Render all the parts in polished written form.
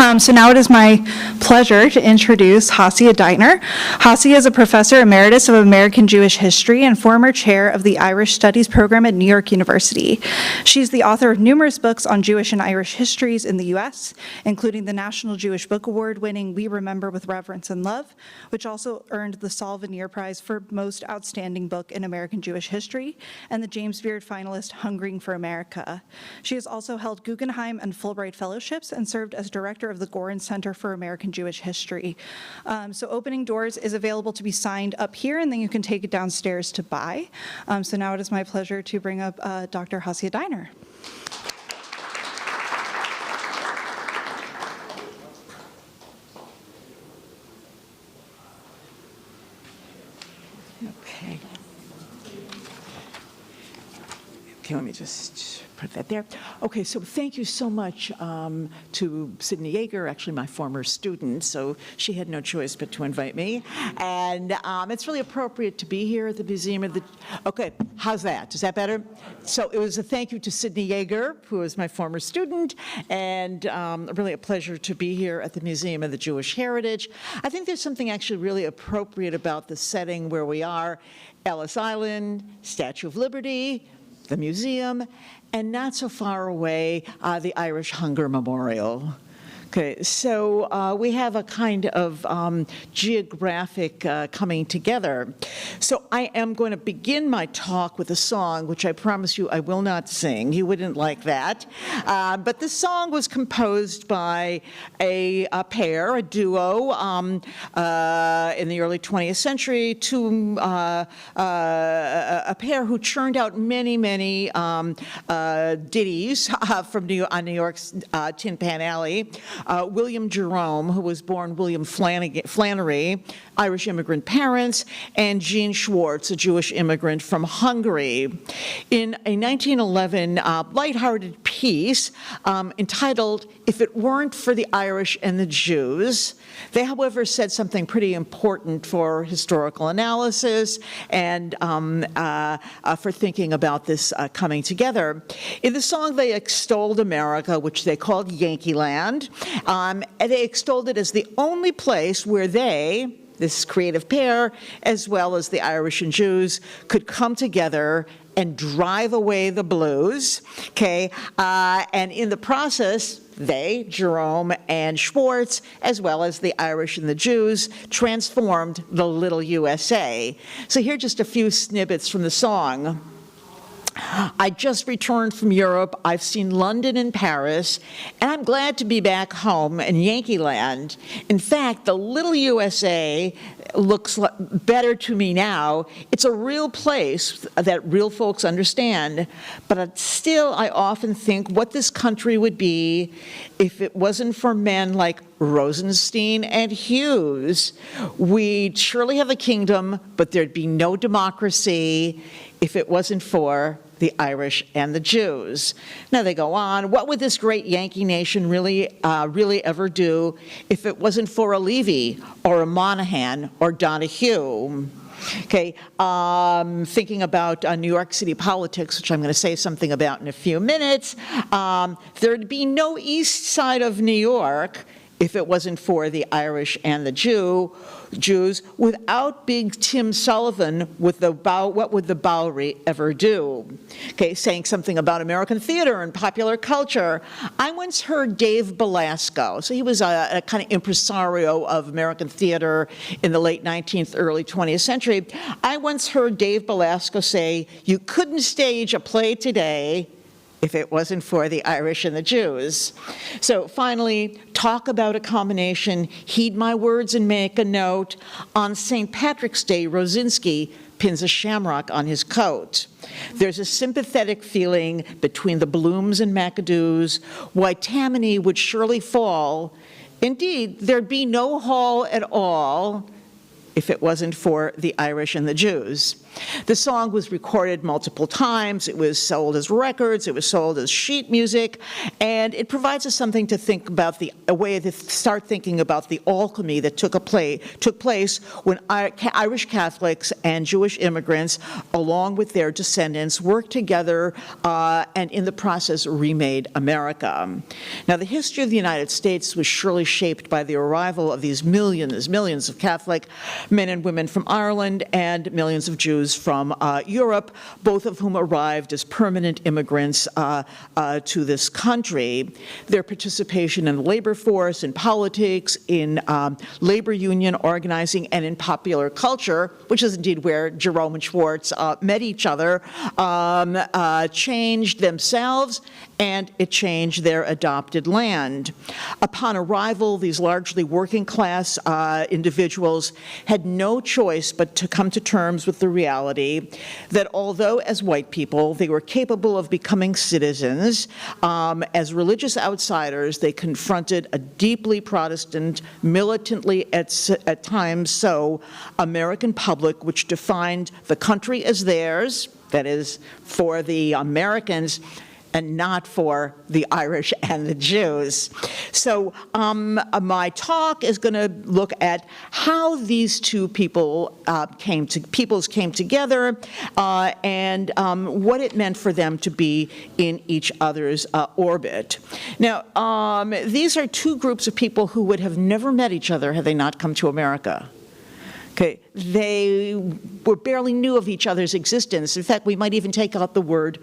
So now it is my pleasure to introduce Hasia R. Hasia is a professor emeritus of American Jewish history and former chair of the Irish Studies program at New York University. She's the author of numerous books on Jewish and Irish histories in the U.S., including the National Jewish Book Award-winning We Remember with Reverence and Love, which also earned the Saul Veneer Prize for Most Outstanding Book in American Jewish History, and the James Beard finalist Hungering for America. She has also held Guggenheim and Fulbright fellowships and served as director of the Gorin Center for American Jewish History. So Opening Doors is available to be signed up here, and then you can take it downstairs to buy. So now it is my pleasure to bring up Dr. Hasia R. Okay, let me just put that there. Okay, so thank you so much to Sydney Yeager, actually my former student, so she had no choice but to invite me. And it's really appropriate to be here at the Museum of the, okay, how's that? Is that better? So it was a thank you to Sydney Yeager, who was my former student, and really a pleasure to be here at the Museum of the Jewish Heritage. I think there's something actually really appropriate about the setting where we are. Ellis Island, Statue of Liberty, the museum, and not so far away, the Irish Hunger Memorial. Okay, so we have a kind of geographic coming together. So I am going to begin my talk with a song, which I promise you I will not sing. You wouldn't like that. But this song was composed by a pair, a duo, in the early 20th century, a pair who churned out many, many ditties from New York's Tin Pan Alley. William Jerome, who was born William Flannery, Irish immigrant parents, and Jean Schwartz, a Jewish immigrant from Hungary. In a 1911 lighthearted piece entitled, "If It Weren't for the Irish and the Jews," they, however, said something pretty important for historical analysis and for thinking about this coming together. In the song, they extolled America, which they called Yankee Land, and they extolled it as the only place where they, this creative pair, as well as the Irish and Jews, could come together and drive away the blues, okay? And in the process, they, Jerome and Schwartz, as well as the Irish and the Jews, transformed the little USA. So here are just a few snippets from the song. I just returned from Europe. I've seen London and Paris, and I'm glad to be back home in Yankee Land. In fact, the little USA looks better to me now. It's a real place that real folks understand, but still I often think what this country would be if it wasn't for men like Rosenstein and Hughes. We'd surely have a kingdom, but there'd be no democracy if it wasn't for the Irish and the Jews. Now they go on, what would this great Yankee nation really ever do if it wasn't for a Levy or a Monahan or Donahue? Okay, thinking about New York City politics, which I'm going to say something about in a few minutes, there'd be no east side of New York if it wasn't for the Irish and the Jews. Without Big Tim Sullivan, what would the Bowery ever do? Okay, saying something about American theater and popular culture. I once heard Dave Belasco, so he was a kind of impresario of American theater in the late 19th, early 20th century. I once heard Dave Belasco say, "You couldn't stage a play today if it wasn't for the Irish and the Jews." So finally, talk about a combination, heed my words and make a note. On St. Patrick's Day, Rosinski pins a shamrock on his coat. There's a sympathetic feeling between the Blooms and McAdoos. Why Tammany would surely fall. Indeed, there'd be no hall at all if it wasn't for the Irish and the Jews. The song was recorded multiple times. It was sold as records. It was sold as sheet music. And it provides us something to think about, a way to start thinking about the alchemy that took place when Irish Catholics and Jewish immigrants, along with their descendants, worked together and in the process remade America. Now, the history of the United States was surely shaped by the arrival of these millions of Catholic men and women from Ireland and millions of Jews from Europe, both of whom arrived as permanent immigrants to this country. Their participation in the labor force, in politics, in labor union organizing, and in popular culture, which is indeed where Jerome and Schwartz met each other, changed themselves, and it changed their adopted land. Upon arrival, these largely working class individuals had no choice but to come to terms with the reality that although as white people they were capable of becoming citizens, as religious outsiders they confronted a deeply Protestant, militantly at times so, American public which defined the country as theirs, that is, for the Americans, and not for the Irish and the Jews. So my talk is going to look at how these two peoples came together and what it meant for them to be in each other's orbit. Now, these are two groups of people who would have never met each other had they not come to America. Okay, they were barely knew of each other's existence. In fact, we might even take out the word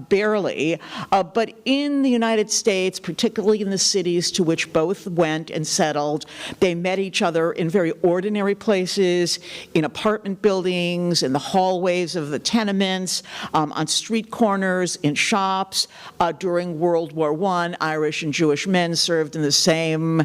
barely. But in the United States, particularly in the cities to which both went and settled, they met each other in very ordinary places, in apartment buildings, in the hallways of the tenements, on street corners, in shops. During World War I, Irish and Jewish men served in the same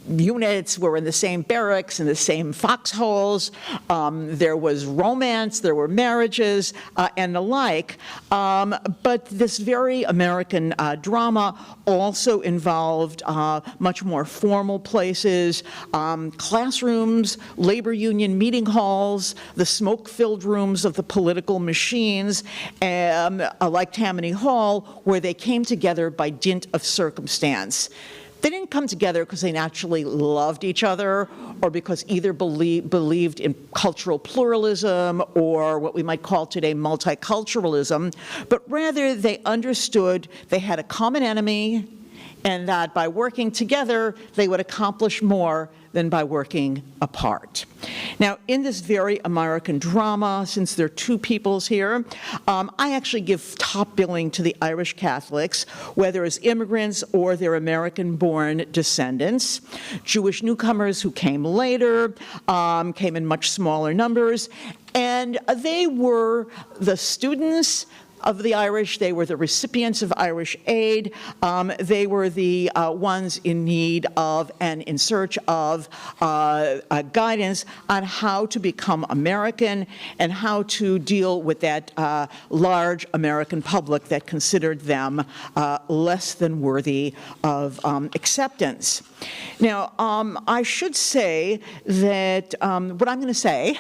units, were in the same barracks, in the same foxholes. There was romance, there were marriages, and the like. But this very American drama also involved much more formal places, classrooms, labor union meeting halls, the smoke-filled rooms of the political machines, like Tammany Hall, where they came together by dint of circumstance. They didn't come together because they naturally loved each other or because either believed in cultural pluralism or what we might call today multiculturalism, but rather they understood they had a common enemy and that by working together they would accomplish more than by working apart. Now, in this very American drama, since there are two peoples here, I actually give top billing to the Irish Catholics, whether as immigrants or their American-born descendants. Jewish newcomers who came later came in much smaller numbers, and they were the students of the Irish. They were the recipients of Irish aid. They were the ones in need of and in search of guidance on how to become American and how to deal with that large American public that considered them less than worthy of acceptance. Now, I should say that what I'm going to say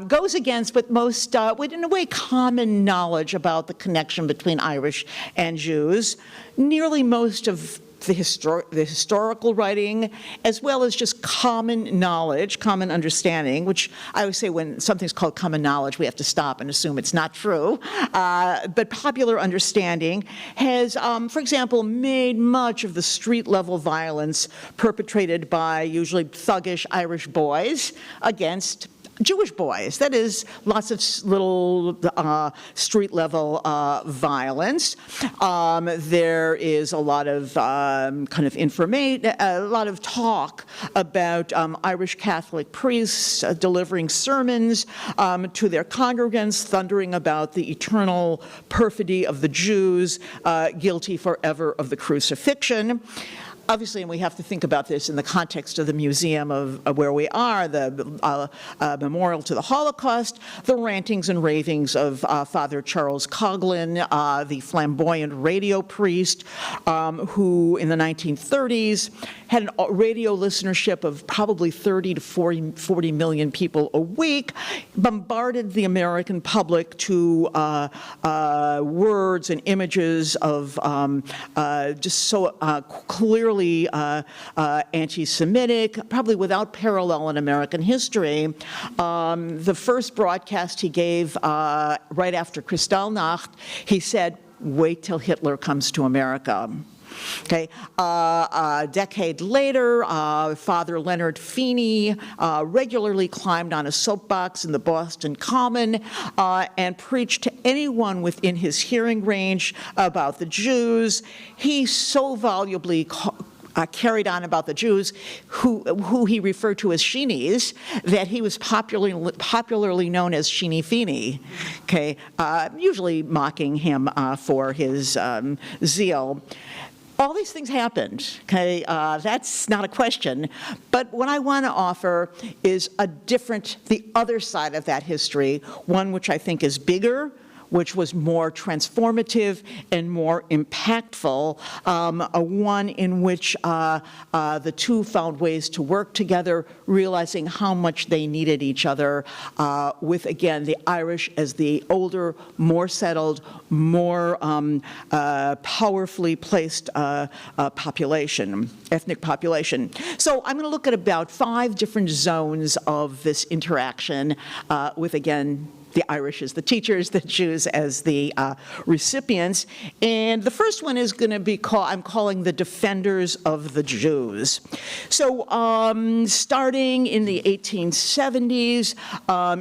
goes against what most, in a way, common knowledge about the connection between Irish and Jews. Nearly most of the historical writing, as well as just common knowledge, common understanding, which I always say when something's called common knowledge, we have to stop and assume it's not true. But popular understanding has, for example, made much of the street-level violence perpetrated by usually thuggish Irish boys against Jewish boys. That is, lots of little street-level violence. There is a lot of a lot of talk about Irish Catholic priests delivering sermons to their congregants, thundering about the eternal perfidy of the Jews, guilty forever of the crucifixion. obviously, and we have to think about this in the context of the museum of where we are, the memorial to the Holocaust, the rantings and ravings of Father Charles Coughlin, the flamboyant radio priest, who in the 1930s had a radio listenership of probably 30 to 40 million people a week, bombarded the American public to words and images of just so clearly anti-Semitic, probably without parallel in American history. The first broadcast he gave right after Kristallnacht, he said, "Wait till Hitler comes to America." Okay, a decade later, Father Leonard Feeney regularly climbed on a soapbox in the Boston Common and preached to anyone within his hearing range about the Jews. He so volubly carried on about the Jews, who he referred to as Sheenies, that he was popularly known as Sheeny Feeney, okay, usually mocking him for his zeal. All these things happened, okay? That's not a question. But what I want to offer is the other side of that history, one which I think is bigger, which was more transformative and more impactful, one in which the two found ways to work together, realizing how much they needed each other, with, again, the Irish as the older, more settled, more powerfully placed population, ethnic population. So I'm going to look at about 5 different zones of this interaction with, again, the Irish as the teachers, the Jews as the recipients. And the first one is going to be I'm calling the defenders of the Jews. So starting in the 1870s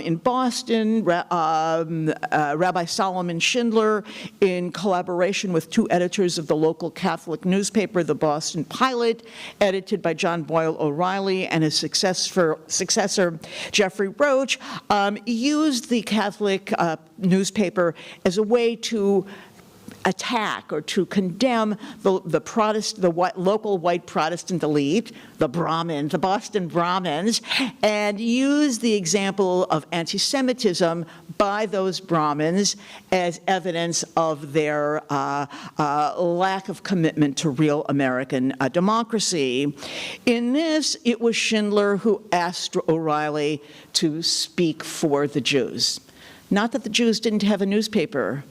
in Boston, Rabbi Solomon Schindler, in collaboration with 2 editors of the local Catholic newspaper, the Boston Pilot, edited by John Boyle O'Reilly, and his successor, Jeffrey Roach, used the Catholic newspaper as a way to attack or to condemn the local white Protestant elite, the Boston Brahmins, and use the example of anti-Semitism by those Brahmins as evidence of their lack of commitment to real American democracy. In this, it was Schindler who asked O'Reilly to speak for the Jews. Not that the Jews didn't have a newspaper,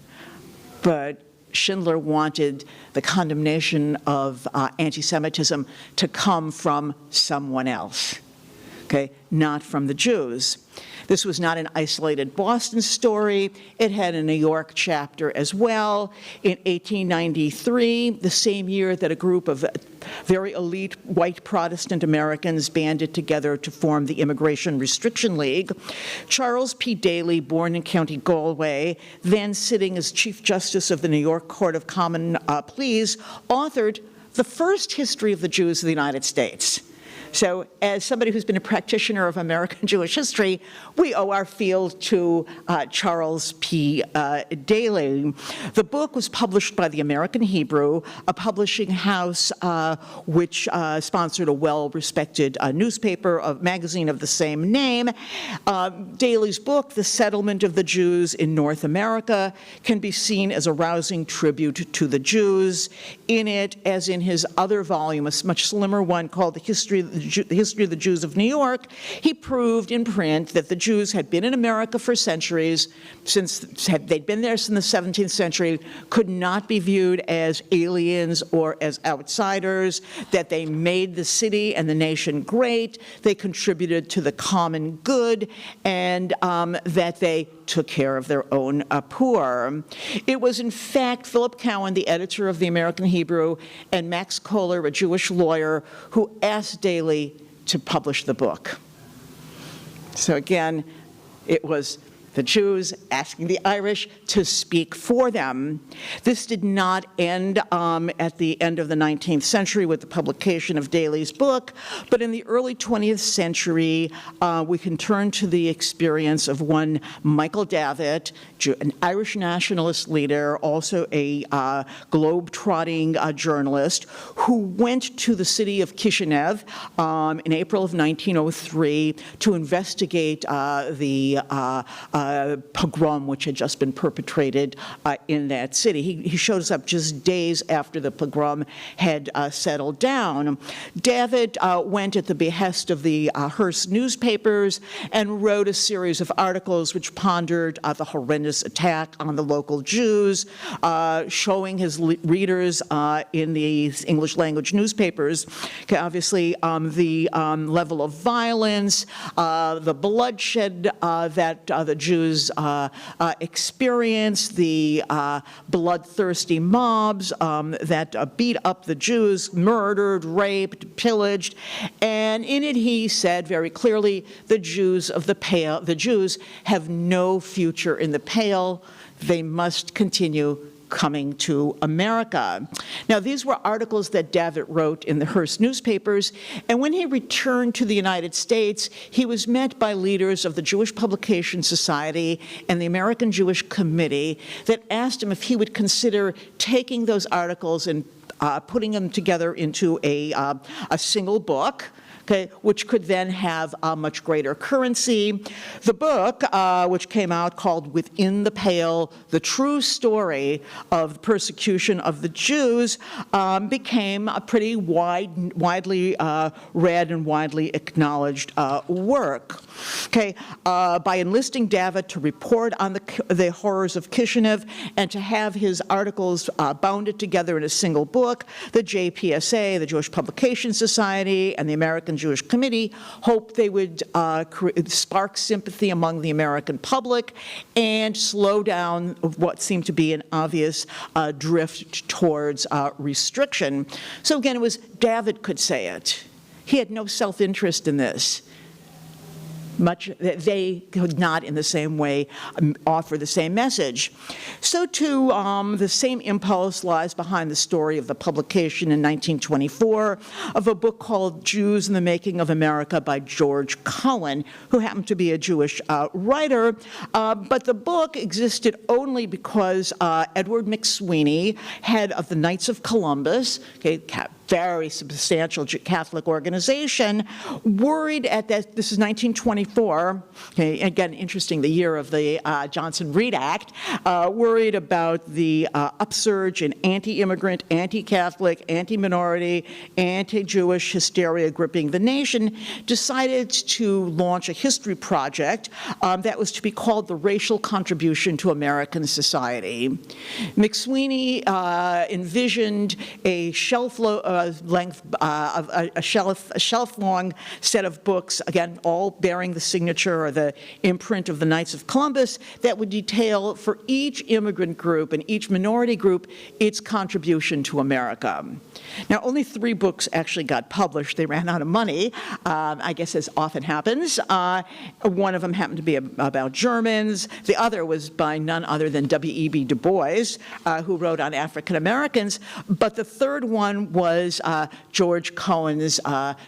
but Schindler wanted the condemnation of anti-Semitism to come from someone else, okay, not from the Jews. This was not an isolated Boston story. It had a New York chapter as well. In 1893, the same year that a group of very elite white Protestant Americans banded together to form the Immigration Restriction League, Charles P. Daly, born in County Galway, then sitting as Chief Justice of the New York Court of Common Pleas, authored the first history of the Jews of the United States. So as somebody who's been a practitioner of American Jewish history, we owe our field to Charles P. Daly. The book was published by the American Hebrew, a publishing house which sponsored a well-respected magazine of the same name. Daly's book, The Settlement of the Jews in North America, can be seen as a rousing tribute to the Jews. In it, as in his other volume, a much slimmer one called The History of the Jews of New York, he proved in print that the Jews had been in America for centuries, they'd been there since the 17th century, could not be viewed as aliens or as outsiders, that they made the city and the nation great, they contributed to the common good, and that they took care of their own poor. It was, in fact, Philip Cowan, the editor of the American Hebrew, and Max Kohler, a Jewish lawyer, who asked Daly to publish the book. So again, it was the Jews asking the Irish to speak for them. This did not end at the end of the 19th century with the publication of Daly's book, but in the early 20th century, we can turn to the experience of one Michael Davitt, an Irish nationalist leader, also a globe-trotting journalist, who went to the city of Kishinev in April of 1903 to investigate the pogrom which had just been perpetrated in that city. He shows up just days after the pogrom had settled down. Davitt went at the behest of the Hearst newspapers and wrote a series of articles which pondered the horrendous attack on the local Jews, showing his readers in the English language newspapers, obviously the level of violence, the bloodshed that the Jews experienced, the bloodthirsty mobs that beat up the Jews, murdered, raped, pillaged, and in it he said very clearly, the Jews have no future in the Pale. They must continue coming to America. Now, these were articles that Davitt wrote in the Hearst newspapers, and when he returned to the United States, he was met by leaders of the Jewish Publication Society and the American Jewish Committee that asked him if he would consider taking those articles and putting them together into a single book, okay, which could then have a much greater currency. The book, which came out called Within the Pale, The True Story of the Persecution of the Jews, became a pretty widely read and widely acknowledged work. Okay, by enlisting Davitt to report on the horrors of Kishinev and to have his articles bounded together in a single book, the JPSA, the Jewish Publication Society, and the American Jewish Committee hoped they would spark sympathy among the American public and slow down what seemed to be an obvious drift towards restriction. So again, it was Davitt could say it. He had no self-interest in this. They could not in the same way offer the same message. So too, the same impulse lies behind the story of the publication in 1924 of a book called Jews in the Making of America by George Cohen, who happened to be a Jewish writer. But the book existed only because Edward McSweeney, head of the Knights of Columbus, okay, very substantial Catholic organization, worried at that, this is 1924, okay, again, interesting, the year of the Johnson-Reed Act, worried about the upsurge in anti-immigrant, anti-Catholic, anti-minority, anti-Jewish hysteria gripping the nation, decided to launch a history project that was to be called the Racial Contribution to American Society. McSweeney envisioned a shelf-long set of books, again, all bearing the signature or the imprint of the Knights of Columbus, that would detail for each immigrant group and each minority group its contribution to America. Now, only 3 books actually got published. They ran out of money, I guess as often happens. One of them happened to be about Germans. The other was by none other than W.E.B. Du Bois, who wrote on African Americans. But the third one was George Cohen's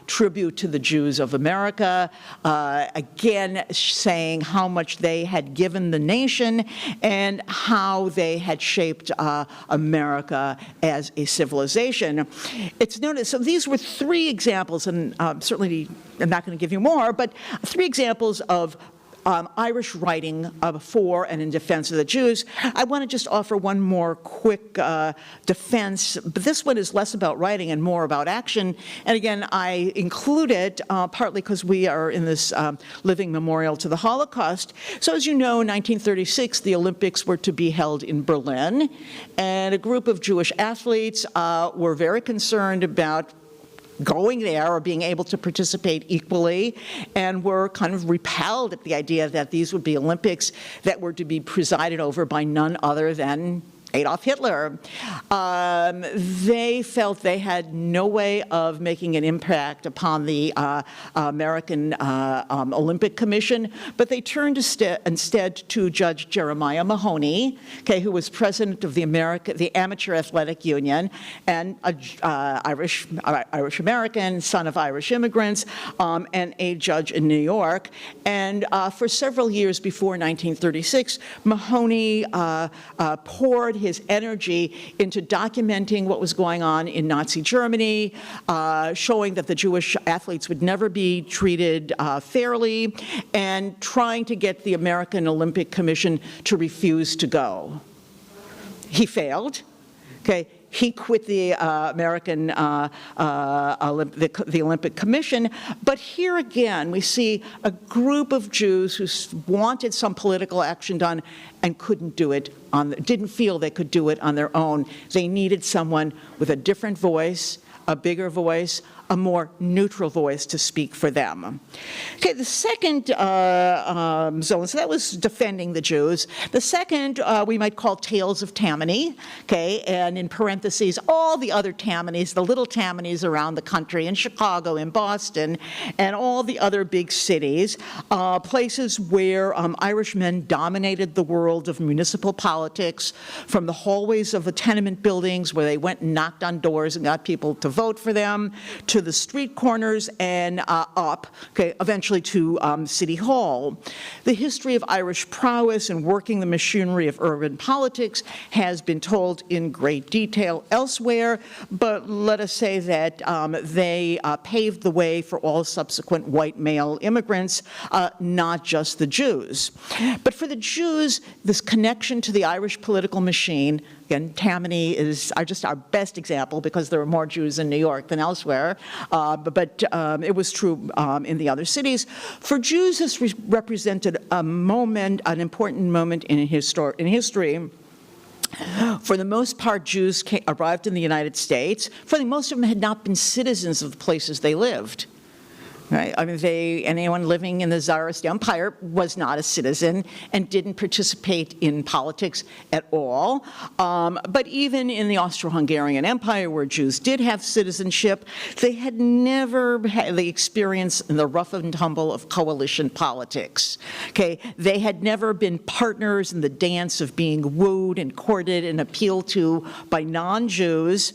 tribute to the Jews of America, again saying how much they had given the nation and how they had shaped America as a civilization. It's noted, so these were 3 examples, and certainly I'm not going to give you more, but 3 examples of Irish writing for and in defense of the Jews. I want to just offer one more quick defense, but this one is less about writing and more about action. And again, I include it partly because we are in this living memorial to the Holocaust. So as you know, in 1936, the Olympics were to be held in Berlin, and a group of Jewish athletes were very concerned about going there or being able to participate equally, and were kind of repelled at the idea that these would be Olympics that were to be presided over by none other than Adolf Hitler. They felt they had no way of making an impact upon the American Olympic Commission, but they turned instead to Judge Jeremiah Mahoney, okay, who was president of the Amateur Athletic Union, and Irish American, son of Irish immigrants, and a judge in New York. And for several years before 1936, Mahoney poured his energy into documenting what was going on in Nazi Germany, showing that the Jewish athletes would never be treated fairly, and trying to get the American Olympic Commission to refuse to go. He failed. Okay. He quit the the Olympic Commission. But here again, we see a group of Jews who wanted some political action done and couldn't do it, didn't feel they could do it on their own. They needed someone with a different voice, a bigger voice, a more neutral voice to speak for them. Okay, the second zone, so that was defending the Jews. The second we might call Tales of Tammany, okay, and in parentheses, all the other Tammanies, the little Tammanies around the country, in Chicago, in Boston, and all the other big cities, places where Irishmen dominated the world of municipal politics, from the hallways of the tenement buildings where they went and knocked on doors and got people to vote for them, to the street corners and up, okay, eventually to City Hall. The history of Irish prowess in working the machinery of urban politics has been told in great detail elsewhere, but let us say that they paved the way for all subsequent white male immigrants, not just the Jews. But for the Jews, this connection to the Irish political machine, again, Tammany is just our best example because there are more Jews in New York than elsewhere, but it was true in the other cities. For Jews, this represented a moment, an important moment in history. For the most part, Jews arrived in the United States. For most of them had not been citizens of the places they lived. Right? I mean, anyone living in the Tsarist Empire was not a citizen and didn't participate in politics at all. But even in the Austro-Hungarian Empire, where Jews did have citizenship, they had never had the experience in the rough and tumble of coalition politics. Okay, they had never been partners in the dance of being wooed and courted and appealed to by non-Jews,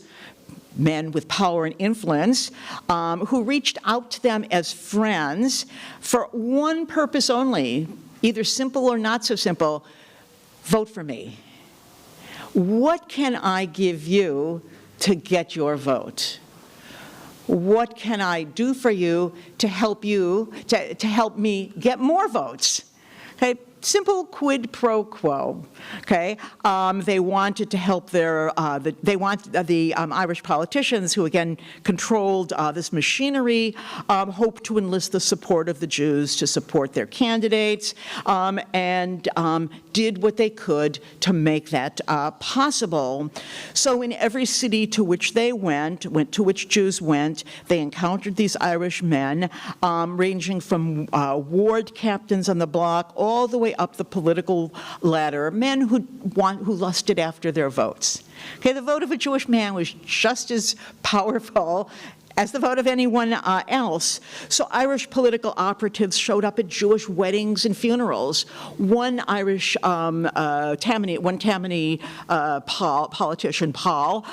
men with power and influence, who reached out to them as friends for one purpose only, either simple or not so simple: vote for me. What can I give you to get your vote? What can I do for you to help me get more votes? Okay. Simple quid pro quo, okay? They wanted to help the Irish politicians, who again controlled this machinery, hoped to enlist the support of the Jews to support their candidates, and did what they could to make that possible. So in every city to which they went to which Jews went, they encountered these Irish men, ranging from ward captains on the block all the way up the political ladder, men who lusted after their votes. Okay, the vote of a Jewish man was just as powerful as the vote of anyone else. So Irish political operatives showed up at Jewish weddings and funerals. One Irish Tammany politician, Paul,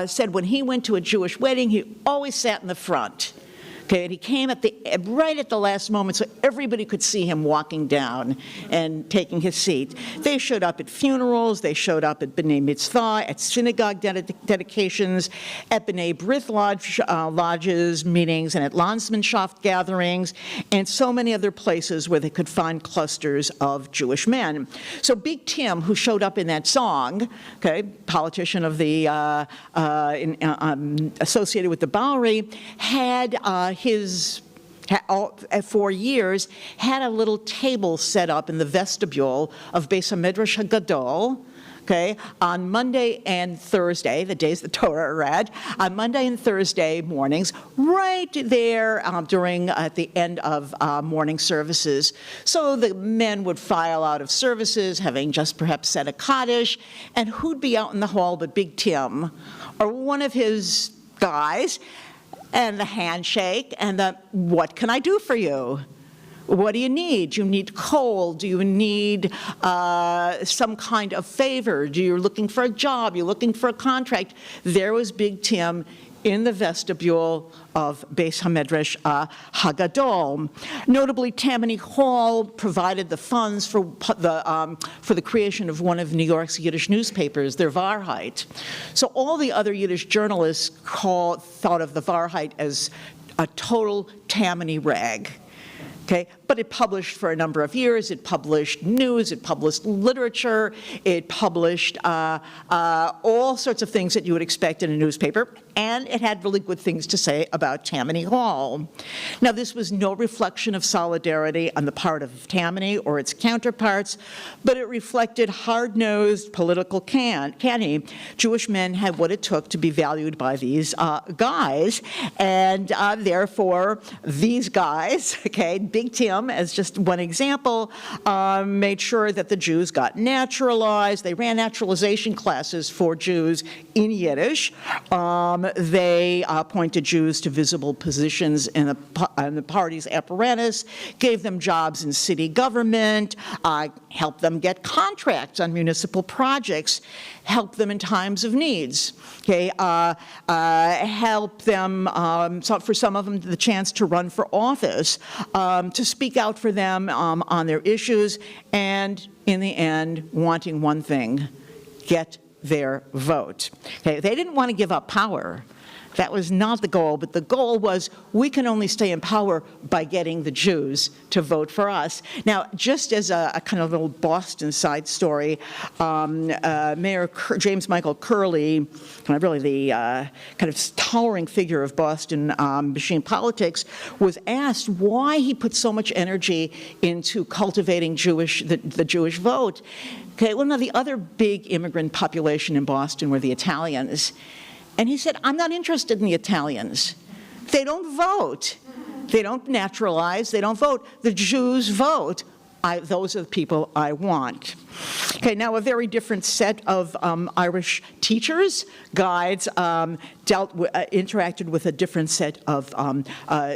said when he went to a Jewish wedding, he always sat in the front. Okay, and he came right at the last moment so everybody could see him walking down and taking his seat. They showed up at funerals, they showed up at B'nai Mitzvah, at synagogue dedications, at B'nai B'rith lodges, meetings, and at Landsmannschaft gatherings, and so many other places where they could find clusters of Jewish men. So Big Tim, who showed up in that song, okay, politician of the associated with the Bowery, had for years, had a little table set up in the vestibule of Beis HaMidrash HaGadol, okay, on Monday and Thursday, the days the Torah read, on Monday and Thursday mornings, right there at the end of morning services. So the men would file out of services, having just perhaps said a Kaddish, and who'd be out in the hall but Big Tim, or one of his guys, and the handshake, and the, what can I do for you? What do you need? Do you need coal? Do you need some kind of favor? You're looking for a job? You're looking for a contract? There was Big Tim in the vestibule of Beis HaMidrash HaGadol. Notably, Tammany Hall provided the funds for the creation of one of New York's Yiddish newspapers, their Wahrheit. So all the other Yiddish journalists thought of the Wahrheit as a total Tammany rag. Okay, but it published for a number of years. It published news, it published literature, it published all sorts of things that you would expect in a newspaper, and it had really good things to say about Tammany Hall. Now, this was no reflection of solidarity on the part of Tammany or its counterparts, but it reflected hard-nosed political canny. Jewish men had what it took to be valued by these guys, and therefore, these guys, okay, Big Tim, as just one example, made sure that the Jews got naturalized. They ran naturalization classes for Jews in Yiddish. They appointed Jews to visible positions in the party's apparatus, gave them jobs in city government, helped them get contracts on municipal projects, helped them in times of needs, okay, helped them, for some of them, the chance to run for office, to speak out for them on their issues, and in the end, wanting one thing: get their vote. Okay, they didn't want to give up power. That was not the goal, but the goal was, we can only stay in power by getting the Jews to vote for us. Now, just as a kind of little Boston side story, Mayor James Michael Curley, really the kind of towering figure of Boston machine politics, was asked why he put so much energy into cultivating the Jewish vote. Okay, well, now the other big immigrant population in Boston were the Italians. And he said, I'm not interested in the Italians. They don't vote. They don't naturalize. They don't vote. The Jews vote. Those are the people I want. Okay, now a very different set of Irish teachers, guides, interacted with a different set of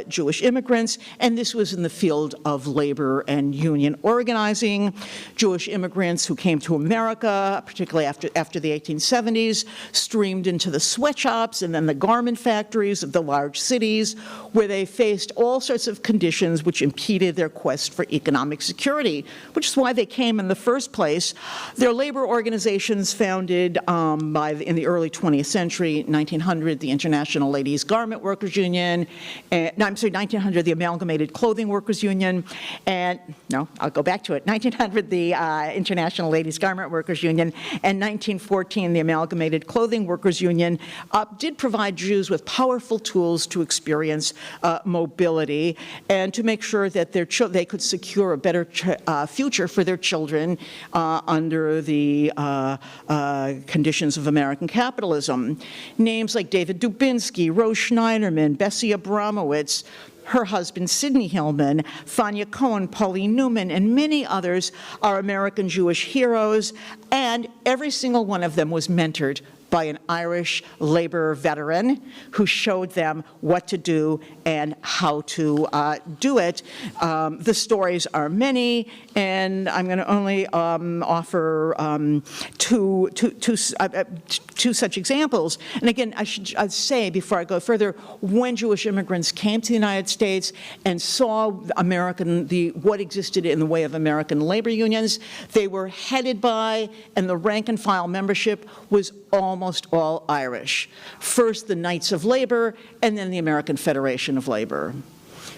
Jewish immigrants, and this was in the field of labor and union organizing. Jewish immigrants who came to America, particularly after the 1870s, streamed into the sweatshops and then the garment factories of the large cities, where they faced all sorts of conditions which impeded their quest for economic security, which is why they came in the first place. Their labor organizations founded in the early 20th century, 1900, the International Ladies Garment Workers Union, 1900, the Amalgamated Clothing Workers Union, and, no, I'll go back to it, 1900, the International Ladies Garment Workers Union, and 1914, the Amalgamated Clothing Workers Union, did provide Jews with powerful tools to experience mobility and to make sure that they could secure a better future for their children under the conditions of American capitalism. Names like David Dubinsky, Rose Schneiderman, Bessie Abramowitz, her husband Sidney Hillman, Fania Cohen, Pauline Newman, and many others are American Jewish heroes, and every single one of them was mentored by an Irish labor veteran who showed them what to do and how to do it. The stories are many, and I'm going to only offer two such examples. And again, I'd say, before I go further, when Jewish immigrants came to the United States and saw what existed in the way of American labor unions, they were headed by, and the rank and file membership was almost all Irish. First, the Knights of Labor, and then the American Federation of Labor.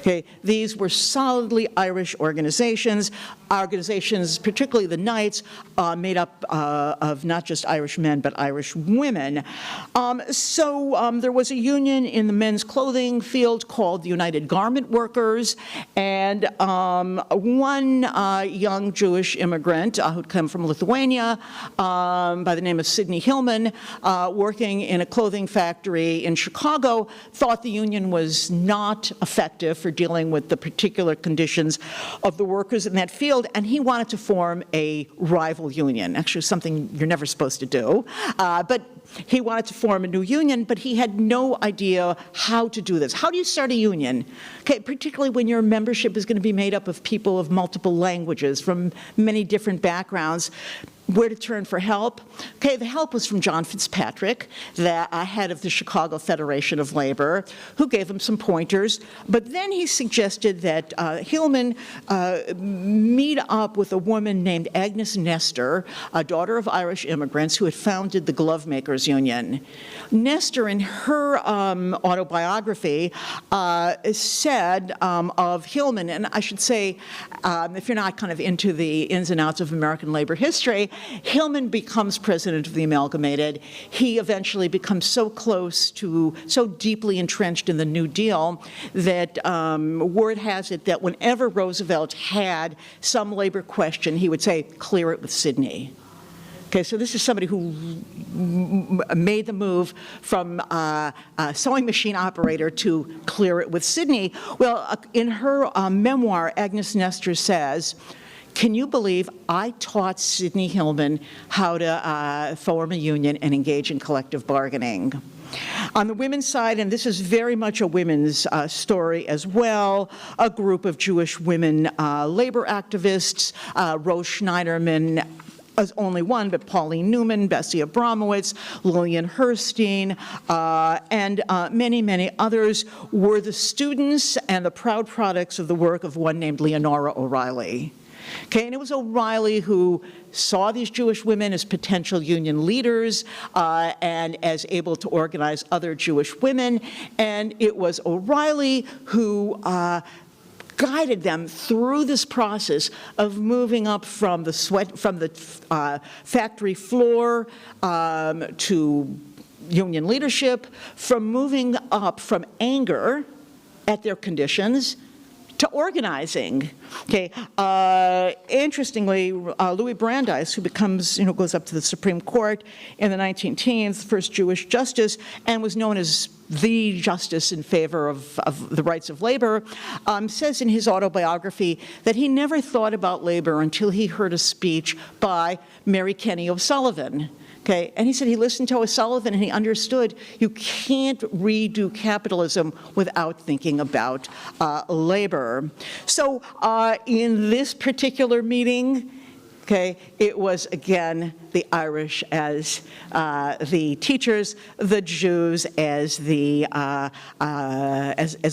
Okay, these were solidly Irish organizations, particularly the Knights, made up of not just Irish men, but Irish women. There was a union in the men's clothing field called the United Garment Workers, and one young Jewish immigrant who'd come from Lithuania by the name of Sidney Hillman, working in a clothing factory in Chicago, thought the union was not effective for dealing with the particular conditions of the workers in that field, and he wanted to form a rival union, actually something you're never supposed to do. But he wanted to form a new union, but he had no idea how to do this. How do you start a union? Okay, particularly when your membership is going to be made up of people of multiple languages, from many different backgrounds. Where to turn for help? Okay, the help was from John Fitzpatrick, the head of the Chicago Federation of Labor, who gave him some pointers. But then he suggested that Hillman meet up with a woman named Agnes Nestor, a daughter of Irish immigrants, who had founded the Glove Makers Union. Nestor, in her autobiography, said of Hillman, and I should say, if you're not kind of into the ins and outs of American labor history, Hillman becomes president of the Amalgamated. He eventually becomes so deeply entrenched in the New Deal that word has it that whenever Roosevelt had some labor question, he would say, clear it with Sidney. Okay, so this is somebody who made the move from sewing machine operator to clear it with Sidney. Well, in her memoir, Agnes Nestor says, can you believe I taught Sidney Hillman how to form a union and engage in collective bargaining? On the women's side, and this is very much a women's story as well, a group of Jewish women labor activists, Rose Schneiderman as only one, but Pauline Newman, Bessie Abramowitz, Lillian Herstein, and many, many others were the students and the proud products of the work of one named Leonora O'Reilly. Okay, and it was O'Reilly who saw these Jewish women as potential union leaders and as able to organize other Jewish women, and it was O'Reilly who guided them through this process of moving up from the factory floor to union leadership, from moving up from anger at their conditions to organizing. Okay, interestingly, Louis Brandeis, who goes up to the Supreme Court in the 1910s, the first Jewish justice, and was known as the justice in favor of the rights of labor, says in his autobiography that he never thought about labor until he heard a speech by Mary Kenny O'Sullivan. Okay, and he said he listened to O'Sullivan and he understood you can't redo capitalism without thinking about labor. So in this particular meeting, okay, it was again the Irish as the teachers, the Jews as the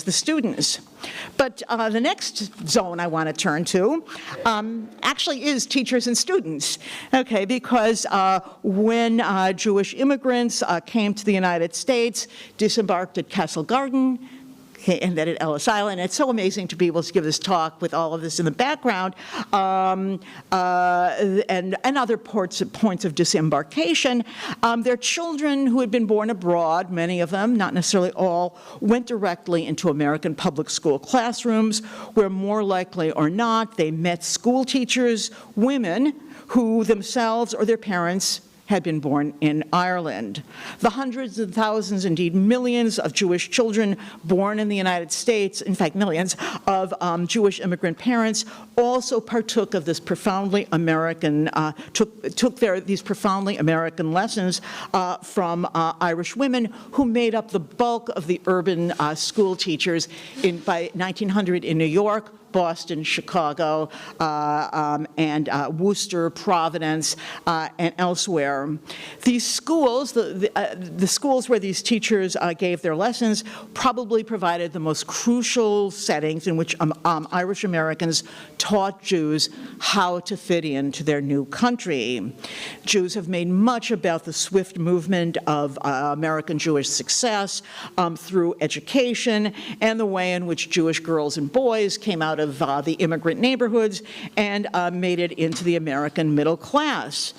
students. But the next zone I want to turn to actually is teachers and students, okay, because when Jewish immigrants came to the United States, disembarked at Castle Garden, okay, and then at Ellis Island. It's so amazing to be able to give this talk with all of this in the background, and other points of disembarkation. Their children who had been born abroad, many of them, not necessarily all, went directly into American public school classrooms, where more likely or not they met school teachers, women who themselves or their parents had been born in Ireland. The hundreds of thousands, indeed millions of Jewish children born in the United States, in fact millions, of Jewish immigrant parents also partook of this profoundly American, these profoundly American lessons from Irish women who made up the bulk of the urban school teachers by 1900 in New York, Boston, Chicago, and Worcester, Providence, and elsewhere. These schools, the schools where these teachers gave their lessons, probably provided the most crucial settings in which Irish Americans taught Jews how to fit into their new country. Jews have made much about the swift movement of American Jewish success through education and the way in which Jewish girls and boys came out of the immigrant neighborhoods and made it into the American middle class.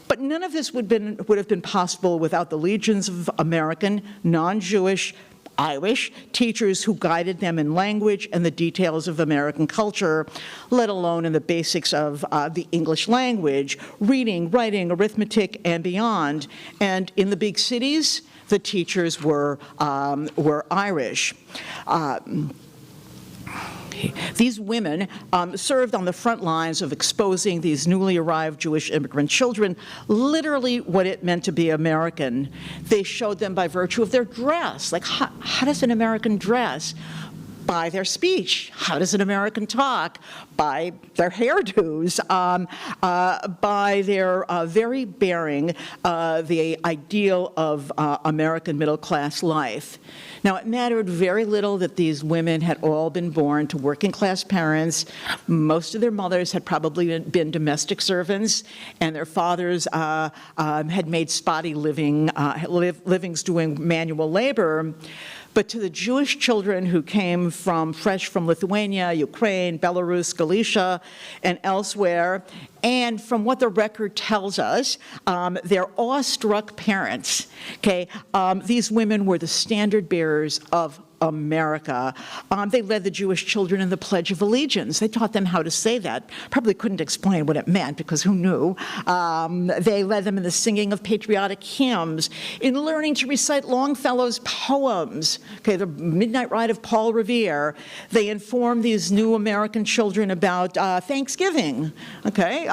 But none of this would have been possible without the legions of American, non-Jewish, Irish teachers who guided them in language and the details of American culture, let alone in the basics of the English language, reading, writing, arithmetic, and beyond. And in the big cities, the teachers were Irish. These women served on the front lines of exposing these newly arrived Jewish immigrant children literally what it meant to be American. They showed them by virtue of their dress, like how does an American dress? By their speech. How does an American talk? By their hairdos, by their very bearing the ideal of American middle-class life. Now, it mattered very little that these women had all been born to working-class parents. Most of their mothers had probably been domestic servants, and their fathers had made spotty livings doing manual labor. But to the Jewish children who came fresh from Lithuania, Ukraine, Belarus, Galicia, and elsewhere, and from what the record tells us, their awestruck parents, okay, these women were the standard bearers of America. They led the Jewish children in the Pledge of Allegiance. They taught them how to say that. Probably couldn't explain what it meant because who knew? They led them in the singing of patriotic hymns, in learning to recite Longfellow's poems, okay, the Midnight Ride of Paul Revere. They informed these new American children about Thanksgiving, okay?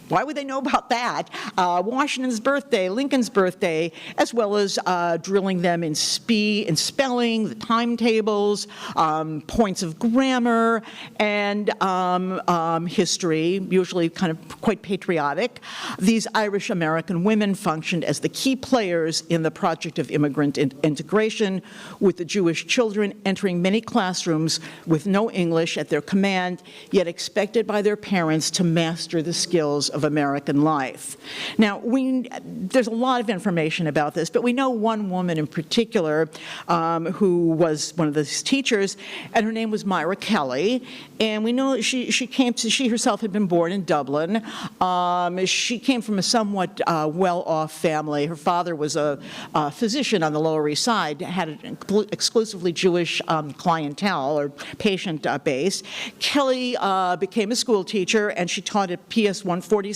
Why would they know about that? Washington's birthday, Lincoln's birthday, as well as drilling them in spelling, the timetables, points of grammar, and history, usually kind of quite patriotic. These Irish American women functioned as the key players in the project of immigrant integration, with the Jewish children entering many classrooms with no English at their command, yet expected by their parents to master the skills of American life. Now, there's a lot of information about this, but we know one woman in particular who was one of these teachers, and her name was Myra Kelly, and we know she herself had been born in Dublin. She came from a somewhat well-off family. Her father was a physician on the Lower East Side, had an exclusively Jewish clientele or patient base. Kelly became a school teacher, and she taught at PS 147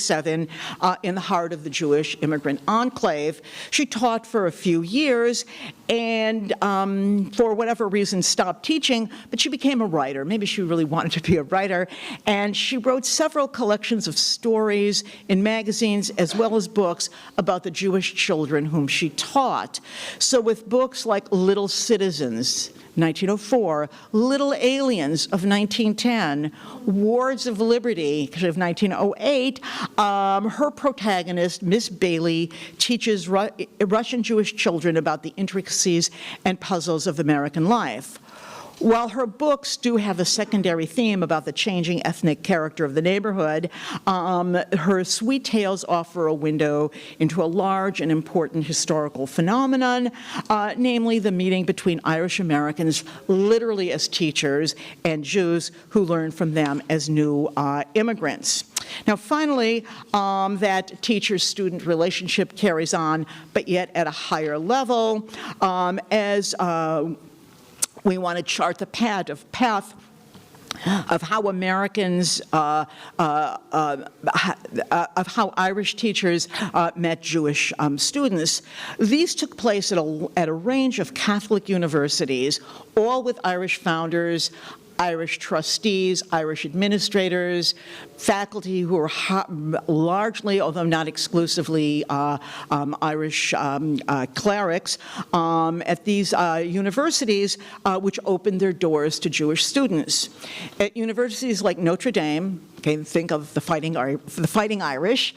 in the heart of the Jewish immigrant enclave. She taught for a few years and for whatever reason stopped teaching, but she became a writer. Maybe she really wanted to be a writer, and she wrote several collections of stories in magazines as well as books about the Jewish children whom she taught. So with books like Little Citizens, 1904, Little Aliens of 1910, Wards of Liberty of 1908, her protagonist, Miss Bailey, teaches Russian Jewish children about the intricacies and puzzles of American life. While her books do have a secondary theme about the changing ethnic character of the neighborhood, her sweet tales offer a window into a large and important historical phenomenon, namely the meeting between Irish Americans, literally as teachers, and Jews who learn from them as new immigrants. Now, finally, that teacher-student relationship carries on, but yet at a higher level, as we want to chart the path of how Americans, of how Irish teachers met Jewish students. These took place at a range of Catholic universities, all with Irish founders, Irish trustees, Irish administrators, faculty who are largely, although not exclusively, Irish clerics at these universities, which opened their doors to Jewish students. At universities like Notre Dame, okay, think of the Fighting Irish,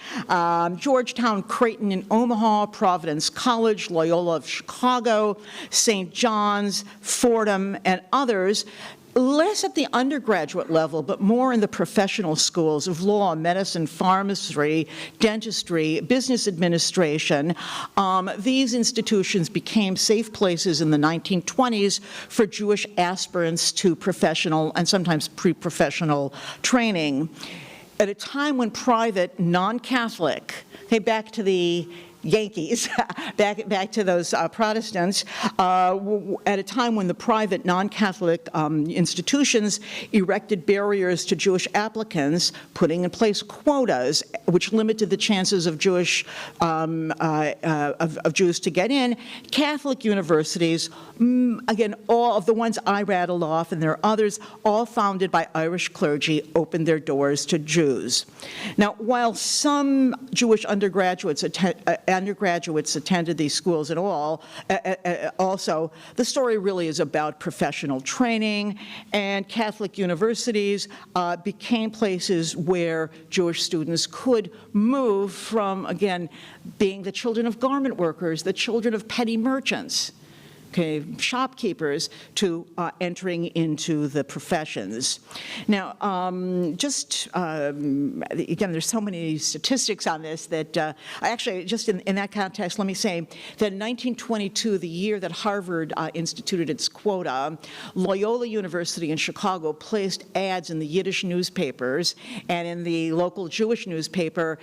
Georgetown, Creighton in Omaha, Providence College, Loyola of Chicago, St. John's, Fordham, and others, less at the undergraduate level, but more in the professional schools of law, medicine, pharmacy, dentistry, business administration. These institutions became safe places in the 1920s for Jewish aspirants to professional and sometimes pre-professional training. At a time when private, non-Catholic, okay, back to the Yankees, back to those Protestants, at a time when the private non-Catholic institutions erected barriers to Jewish applicants, putting in place quotas which limited the chances of Jews to get in. Catholic universities, again, all of the ones I rattled off, and there are others, all founded by Irish clergy, opened their doors to Jews. Now, while some Jewish undergraduates attended these schools at all, also, the story really is about professional training, and Catholic universities became places where Jewish students could move from, again, being the children of garment workers, the children of petty merchants, okay, shopkeepers, to entering into the professions. Now, again, there's so many statistics on this that actually, just in that context, let me say that in 1922, the year that Harvard instituted its quota, Loyola University in Chicago placed ads in the Yiddish newspapers and in the local Jewish newspaper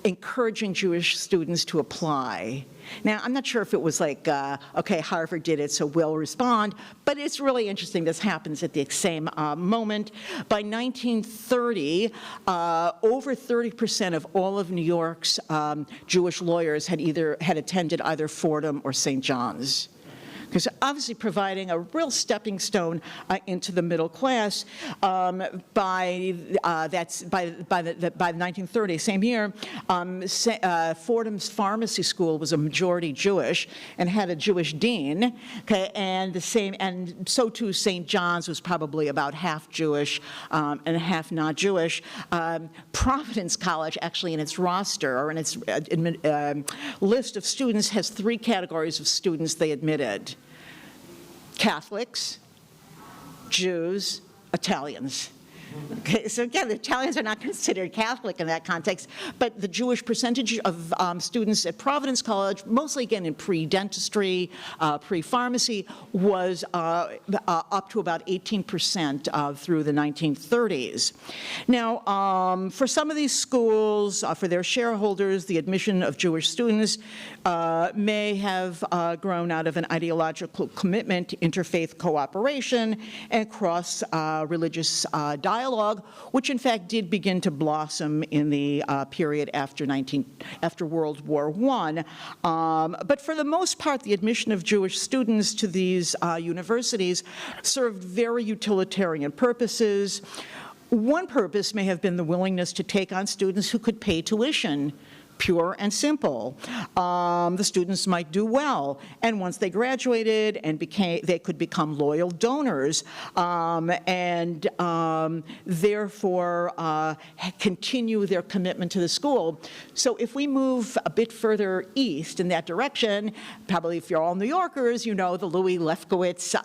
encouraging Jewish students to apply. Now, I'm not sure if it was like, okay, Harvard did it, so we'll respond, but it's really interesting this happens at the same moment. By 1930, over 30% of all of New York's Jewish lawyers had attended either Fordham or St. John's. Because obviously providing a real stepping stone into the middle class. By the 1930s, same year, Fordham's pharmacy school was a majority Jewish and had a Jewish dean. Okay, and so too St. John's was probably about half Jewish and half not Jewish. Providence College, actually, in its roster or in its list of students, has 3 categories of students they admitted: Catholics, Jews, Italians. Okay, so again, the Italians are not considered Catholic in that context, but the Jewish percentage of students at Providence College, mostly again in pre-dentistry, pre-pharmacy, was up to about 18% through the 1930s. Now, for some of these schools, for their shareholders, the admission of Jewish students may have grown out of an ideological commitment to interfaith cooperation and cross-religious dialogue, which in fact did begin to blossom in the period after World War I. But for the most part, the admission of Jewish students to these universities served very utilitarian purposes. One purpose may have been the willingness to take on students who could pay tuition. Pure and simple. The students might do well, and once they graduated and they could become loyal donors, and therefore continue their commitment to the school. So if we move a bit further east in that direction, probably if you're all New Yorkers, you know the Louis Lefkowitz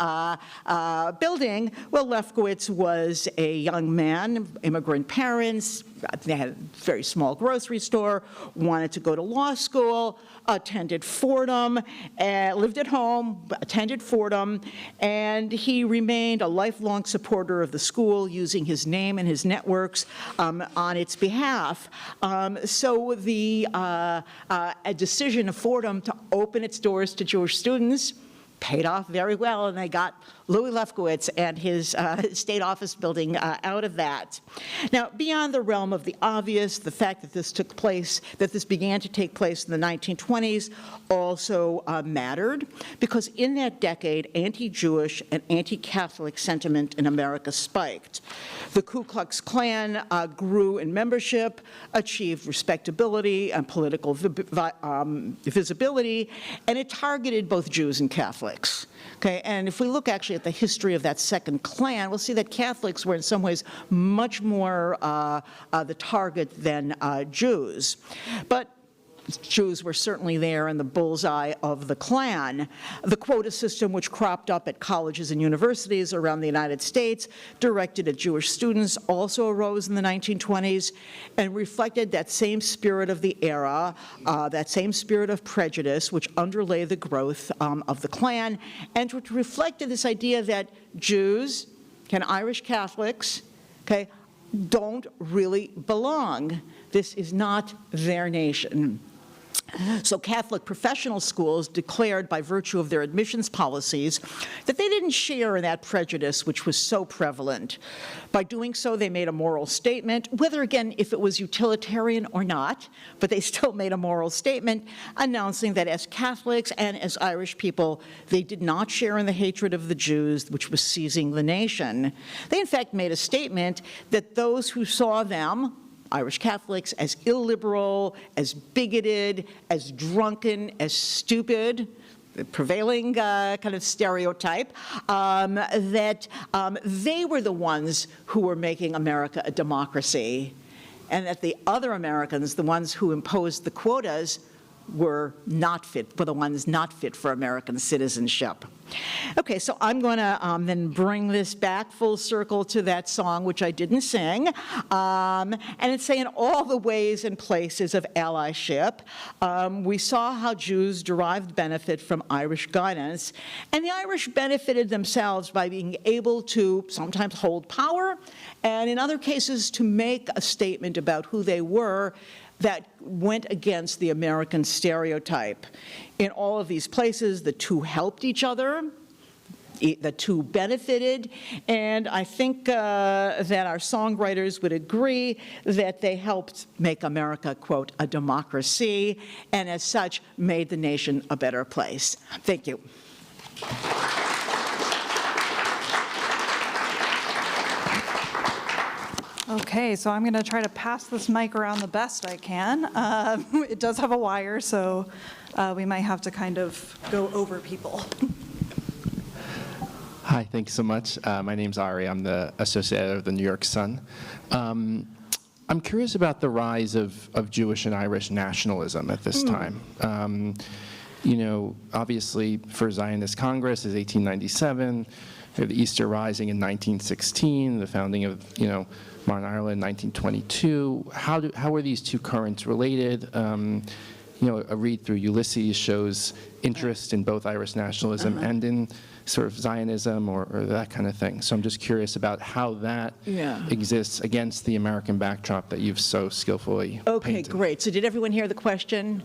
building. Well, Lefkowitz was a young man, immigrant parents. They had a very small grocery store, wanted to go to law school, attended Fordham, lived at home, attended Fordham, and he remained a lifelong supporter of the school, using his name and his networks on its behalf. So the a decision of Fordham to open its doors to Jewish students, paid off very well, and they got Louis Lefkowitz and his state office building out of that. Now, beyond the realm of the obvious, the fact that this began to take place in the 1920s also mattered, because in that decade, anti-Jewish and anti-Catholic sentiment in America spiked. The Ku Klux Klan grew in membership, achieved respectability and political visibility, and it targeted both Jews and Catholics. Okay, and if we look actually at the history of that second Klan, we'll see that Catholics were in some ways much more the target than Jews. But Jews were certainly there in the bullseye of the Klan. The quota system, which cropped up at colleges and universities around the United States, directed at Jewish students, also arose in the 1920s and reflected that same spirit of the era, that same spirit of prejudice which underlay the growth of the Klan, and which reflected this idea that Jews and Irish Catholics, okay, don't really belong. This is not their nation. So Catholic professional schools declared by virtue of their admissions policies that they didn't share in that prejudice which was so prevalent. By doing so, they made a moral statement, whether, again, if it was utilitarian or not, but they still made a moral statement announcing that as Catholics and as Irish people, they did not share in the hatred of the Jews, which was seizing the nation. They, in fact, made a statement that those who saw them, Irish Catholics, as illiberal, as bigoted, as drunken, as stupid, the prevailing kind of stereotype, that they were the ones who were making America a democracy, and that the other Americans, the ones who imposed the quotas, were the ones not fit for American citizenship. Okay, so I'm going to then bring this back full circle to that song, which I didn't sing, and it's saying all the ways and places of allyship. We saw how Jews derived benefit from Irish guidance, and the Irish benefited themselves by being able to sometimes hold power, and in other cases to make a statement about who they were that went against the American stereotype. In all of these places, the two helped each other, the two benefited, and I think that our songwriters would agree that they helped make America, quote, a democracy, and as such, made the nation a better place. Thank you. Okay, so I'm going to try to pass this mic around the best I can. It does have a wire, so we might have to kind of go over people. Hi, thank you so much. My name's Ari. I'm the associate editor of the New York Sun. I'm curious about the rise of Jewish and Irish nationalism at this time. You know, obviously for Zionist Congress is 1897, the Easter Rising in 1916, the founding of, Modern Ireland in 1922. How are these two currents related? A read through Ulysses shows interest in both Irish nationalism and in sort of Zionism or that kind of thing. So I'm just curious about how that exists against the American backdrop that you've so skillfully painted. Great. So did everyone hear the question?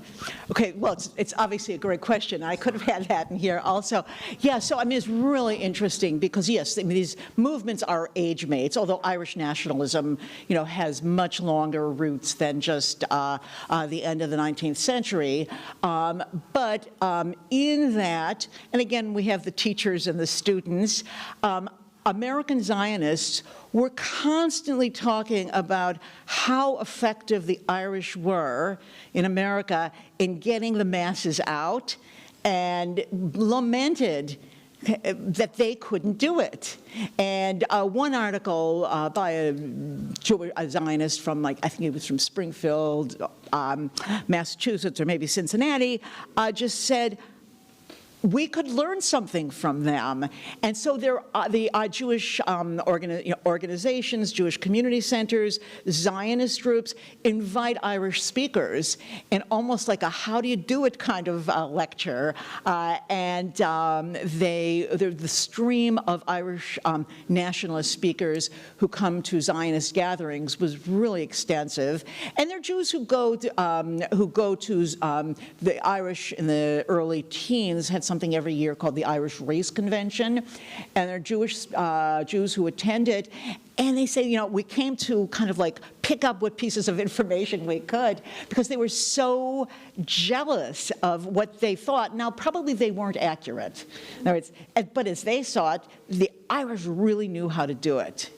Okay, well, it's obviously a great question. I could have had that in here also. Yeah, so I mean, it's really interesting because, yes, I mean, these movements are age mates, although Irish nationalism, has much longer roots than just the end of the 19th century. But in that, and again, we have the teachers and the students, American Zionists were constantly talking about how effective the Irish were in America in getting the masses out, and lamented that they couldn't do it. And one article by a Zionist from, I think it was from Springfield, Massachusetts, or maybe Cincinnati, just said, we could learn something from them. And so there are the Jewish organizations, Jewish community centers, Zionist groups invite Irish speakers in almost like a how do you do it kind of lecture. And the stream of Irish nationalist speakers who come to Zionist gatherings was really extensive. And there are Jews who go to the Irish in the early teens had something every year called the Irish Race Convention, and there are Jews who attend it, and they say, we came to kind of like pick up what pieces of information we could because they were so jealous of what they thought. Now, probably they weren't accurate. In other words, but as they saw it, the Irish really knew how to do it.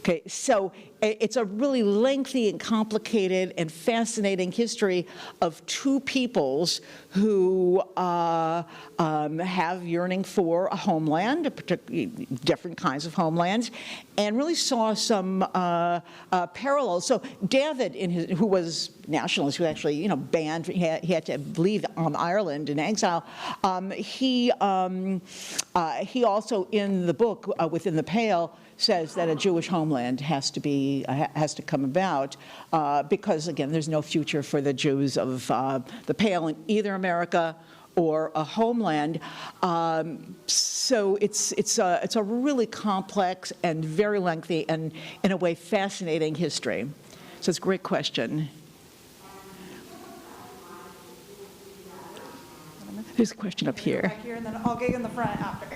Okay, so it's a really lengthy and complicated and fascinating history of two peoples who have yearning for a homeland, particularly different kinds of homelands, and really saw some parallels. So David, who was nationalist, who actually banned, he had to leave Ireland in exile. He also in the book Within the Pale says that a Jewish homeland has to come about because, again, there's no future for the Jews of the Pale in either America or a homeland. So it's a really complex and very lengthy and, in a way, fascinating history. So it's a great question. There's a question up here. Back here, and then I'll get you in the front after.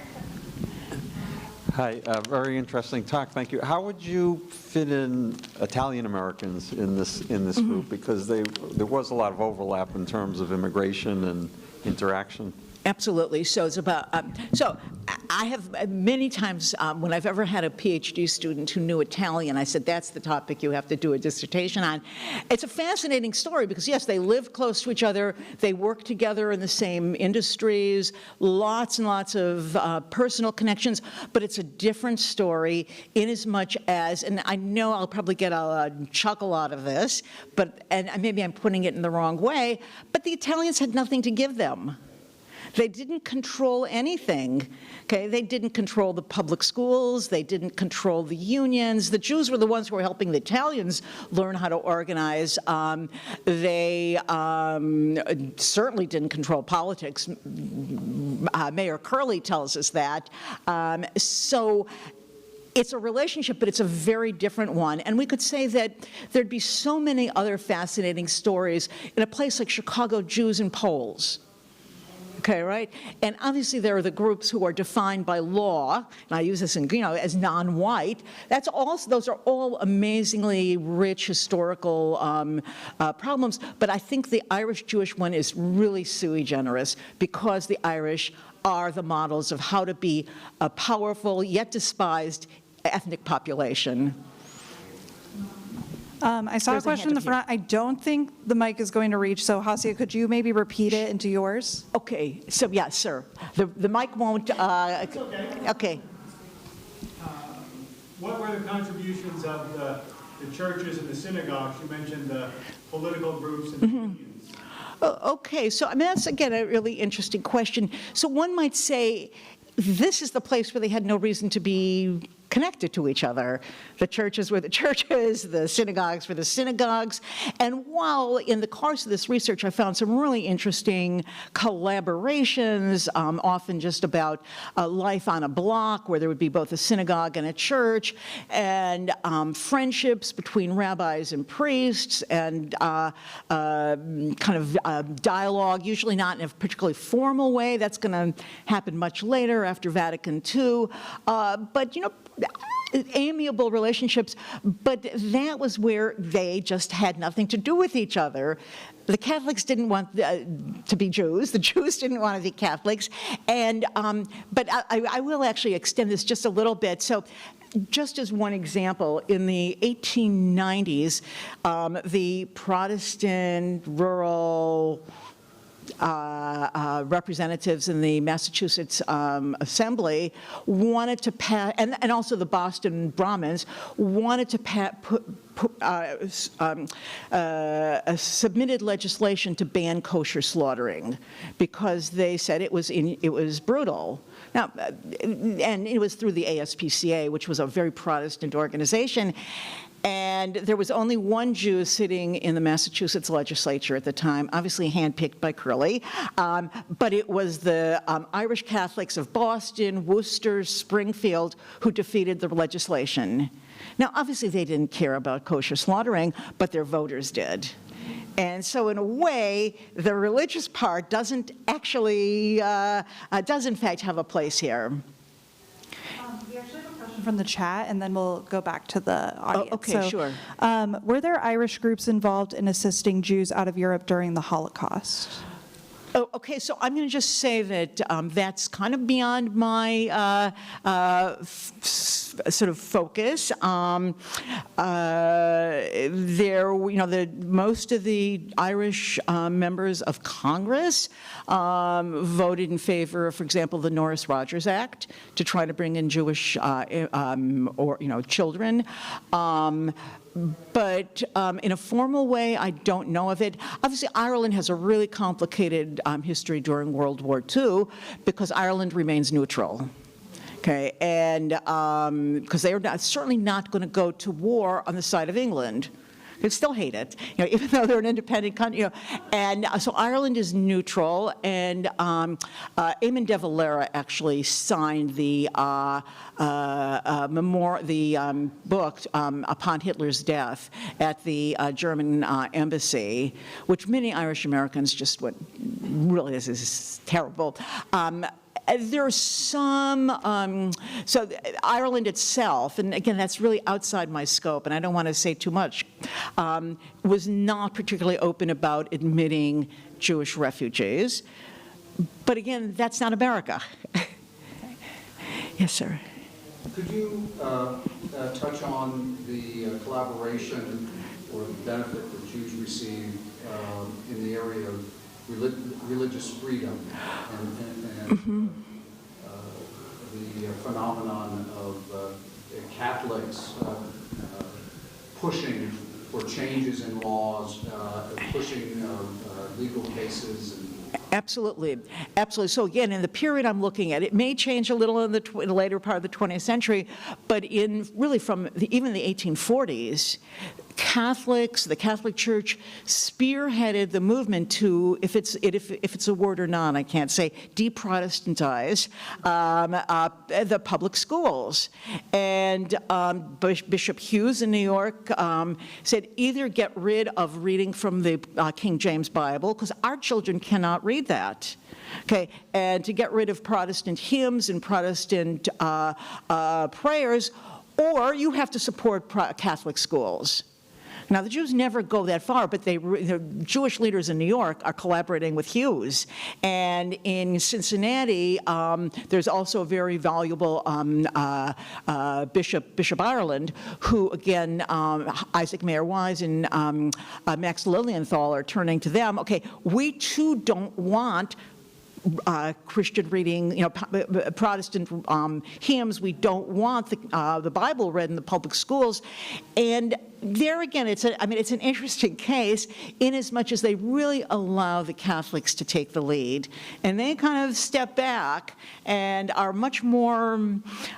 Hi, very interesting talk. Thank you. How would you fit in Italian Americans in this group? Because there was a lot of overlap in terms of immigration and interaction. Absolutely. So it's about, so I have many times when I've ever had a PhD student who knew Italian, I said, that's the topic you have to do a dissertation on. It's a fascinating story because, yes, they live close to each other. They work together in the same industries, lots and lots of personal connections, but it's a different story in as much as, and I know I'll probably get a chuckle out of this, and maybe I'm putting it in the wrong way, but the Italians had nothing to give them. They didn't control anything, okay? They didn't control the public schools. They didn't control the unions. The Jews were the ones who were helping the Italians learn how to organize. They certainly didn't control politics. Mayor Curley tells us that. So it's a relationship, but it's a very different one. And we could say that there'd be so many other fascinating stories in a place like Chicago, Jews and Poles. Okay, right? And obviously there are the groups who are defined by law, and I use this in, as non-white. Those are all amazingly rich historical problems, but I think the Irish-Jewish one is really sui generis because the Irish are the models of how to be a powerful yet despised ethnic population. I saw a question in the front. I don't think the mic is going to reach, so Hasia, could you maybe repeat it into yours? Okay, so yes, sir. The mic won't, It's okay. okay. What were the contributions of the churches and the synagogues? You mentioned the political groups and the unions. Okay, so I mean, that's, again, a really interesting question. So one might say this is the place where they had no reason to be connected to each other. The churches were the churches, the synagogues were the synagogues. And while in the course of this research, I found some really interesting collaborations, often just about life on a block where there would be both a synagogue and a church, and friendships between rabbis and priests, and kind of dialogue, usually not in a particularly formal way. That's going to happen much later after Vatican II. But, amiable relationships, but that was where they just had nothing to do with each other. The Catholics didn't want to be Jews. The Jews didn't want to be Catholics. And, but I will actually extend this just a little bit. So just as one example, in the 1890s, the Protestant rural representatives in the Massachusetts Assembly wanted to pass, and also the Boston Brahmins wanted to submitted legislation to ban kosher slaughtering because they said it was brutal. Now, and it was through the ASPCA, which was a very Protestant organization. And there was only one Jew sitting in the Massachusetts legislature at the time, obviously handpicked by Curley, but it was the Irish Catholics of Boston, Worcester, Springfield who defeated the legislation. Now, obviously they didn't care about kosher slaughtering, but their voters did. And so in a way, the religious part doesn't actually, does in fact have a place here. We actually have a question from the chat, and then we'll go back to the audience. okay, sure. Were there Irish groups involved in assisting Jews out of Europe during the Holocaust? Oh, okay, so I'm going to just say that that's kind of beyond my sort of focus. Most of the Irish members of Congress voted in favor, for example, the Norris Rogers Act to try to bring in Jewish children. But in a formal way, I don't know of it. Obviously, Ireland has a really complicated history during World War II because Ireland remains neutral. Okay, and because they are certainly not going to go to war on the side of England. They still hate it, even though they're an independent country. And so Ireland is neutral, and Eamon de Valera actually signed the book upon Hitler's death at the German embassy, which many Irish Americans just went, really, this is terrible. There's some, so Ireland itself, and again, that's really outside my scope, and I don't want to say too much, was not particularly open about admitting Jewish refugees. But again, that's not America. Yes, sir. Could you touch on the collaboration or the benefit that Jews receive in the area of religious freedom and the phenomenon of Catholics pushing for changes in laws, pushing legal cases? Absolutely, absolutely. So again, in the period I'm looking at, it may change a little in the later part of the 20th century, but in really from even the 1840s, Catholics, the Catholic Church, spearheaded the movement to, if it's a word or not, I can't say, de-Protestantize the public schools. And Bishop Hughes in New York said, either get rid of reading from the King James Bible, because our children cannot read that. Okay, and to get rid of Protestant hymns and Protestant prayers, or you have to support Catholic schools. Now, the Jews never go that far, but the Jewish leaders in New York are collaborating with Hughes. And in Cincinnati, there's also a very valuable Bishop Ireland, who, again, Isaac Mayer Wise and Max Lilienthal are turning to them. Okay, we too don't want Christian reading, Protestant hymns. We don't want the Bible read in the public schools. And there again, it's an interesting case in as much as they really allow the Catholics to take the lead. And they kind of step back and are much more,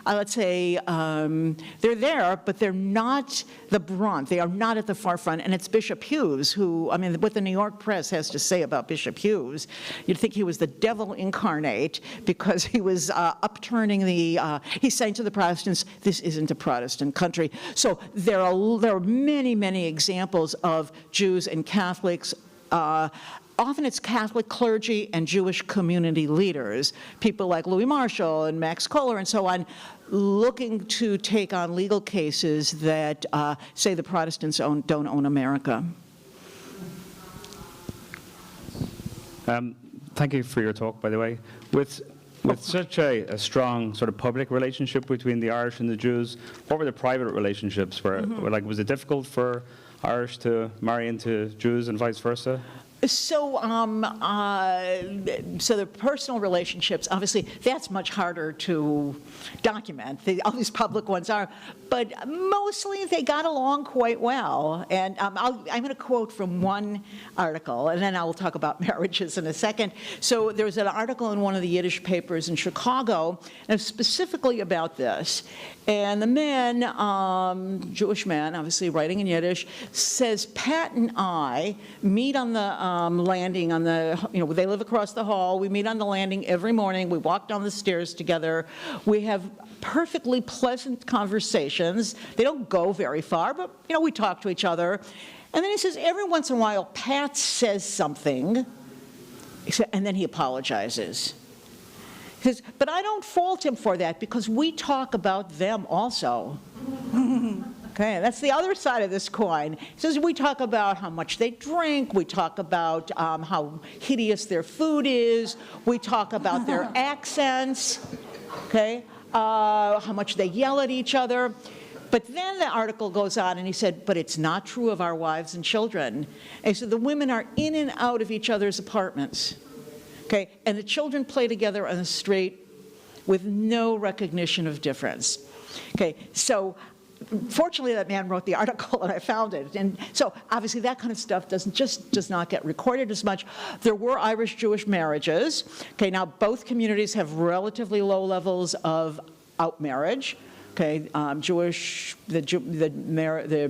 let's say, they're there, but they're not the brunt. They are not at the forefront. And it's Bishop Hughes who, what the New York press has to say about Bishop Hughes, you'd think he was the devil incarnate because he was upturning he's saying to the Protestants, this isn't a Protestant country. So there are many, many examples of Jews and Catholics. Often it's Catholic clergy and Jewish community leaders, people like Louis Marshall and Max Kohler and so on, looking to take on legal cases that say the Protestants don't own America. Thank you for your talk, by the way. With such a strong sort of public relationship between the Irish and the Jews, what were the private relationships? Was it difficult for Irish to marry into Jews and vice versa? So, so the personal relationships, obviously, that's much harder to document. All these public ones are, but mostly they got along quite well. And I'm going to quote from one article, and then I will talk about marriages in a second. So there was an article in one of the Yiddish papers in Chicago, and specifically about this. And the man, Jewish man, obviously writing in Yiddish, says, Pat and I meet on the landing on the, they live across the hall. We meet on the landing every morning. We walk down the stairs together. We have perfectly pleasant conversations. They don't go very far, but, we talk to each other. And then he says, every once in a while, Pat says something, and then he apologizes. He says, but I don't fault him for that because we talk about them also. Okay, that's the other side of this coin. He says, we talk about how much they drink, we talk about how hideous their food is, we talk about their accents, okay, how much they yell at each other. But then the article goes on and he said, but it's not true of our wives and children. And he said, the women are in and out of each other's apartments. Okay, and the children play together on the street with no recognition of difference. Okay, so fortunately that man wrote the article and I found it. And so obviously that kind of stuff does not get recorded as much. There were Irish-Jewish marriages. Okay, now both communities have relatively low levels of outmarriage. Okay, the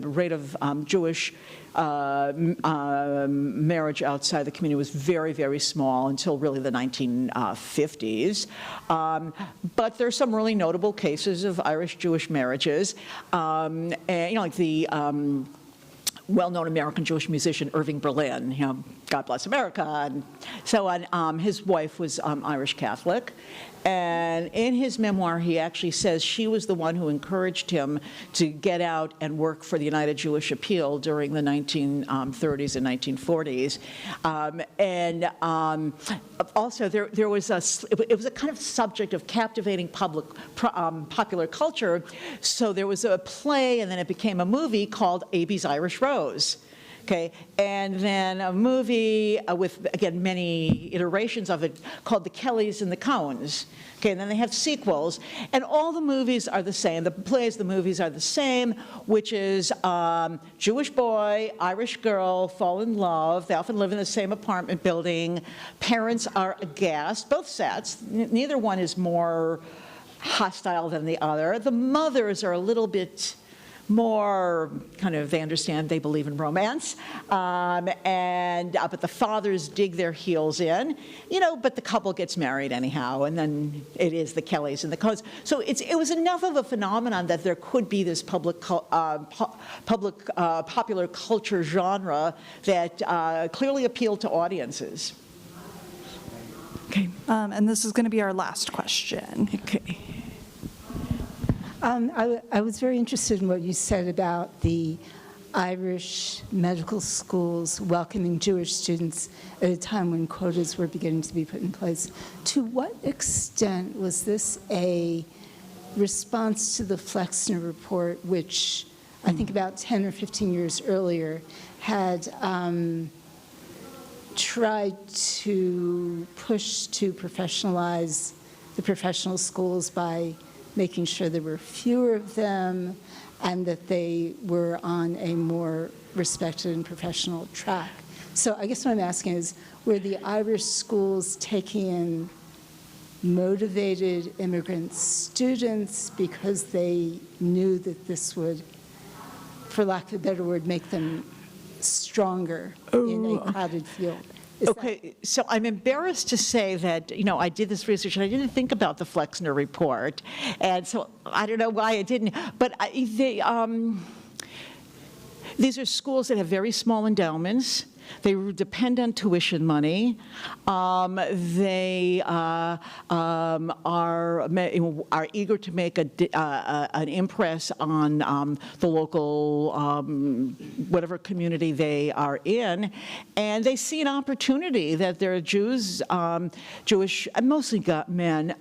rate of Jewish marriage outside the community was very, very small until really the 1950s. But there's some really notable cases of Irish-Jewish marriages, and like the well-known American Jewish musician Irving Berlin, God bless America, and so on. His wife was Irish Catholic. And in his memoir, he actually says she was the one who encouraged him to get out and work for the United Jewish Appeal during the 1930s and 1940s. Also, there was it was a kind of subject of captivating popular culture. So there was a play, and then it became a movie called Abe's Irish Rose. Okay, and then a movie with, again, many iterations of it called The Kellys and the Cones. Okay, and then they have sequels, and all the movies are the same. The plays, the movies are the same, which is Jewish boy, Irish girl, fall in love. They often live in the same apartment building. Parents are aghast, both sets. Neither one is more hostile than the other. The mothers are a little bit more kind of, they understand, they believe in romance, but the fathers dig their heels in, but the couple gets married anyhow, and then it is the Kellys and the Cones. So it was enough of a phenomenon that there could be this popular culture genre that clearly appealed to audiences. Okay, and this is going to be our last question. Okay. I was very interested in what you said about the Irish medical schools welcoming Jewish students at a time when quotas were beginning to be put in place. To what extent was this a response to the Flexner Report, which I think about 10 or 15 years earlier had tried to push to professionalize the professional schools by making sure there were fewer of them and that they were on a more respected and professional track. So I guess what I'm asking is, were the Irish schools taking in motivated immigrant students because they knew that this would, for lack of a better word, make them stronger in a crowded field? Okay, so I'm embarrassed to say that, I did this research and I didn't think about the Flexner Report, and so I don't know why I didn't, but these are schools that have very small endowments. They depend on tuition money. They are eager to make an impress on the local whatever community they are in, and they see an opportunity that there are Jews, Jewish, and mostly men,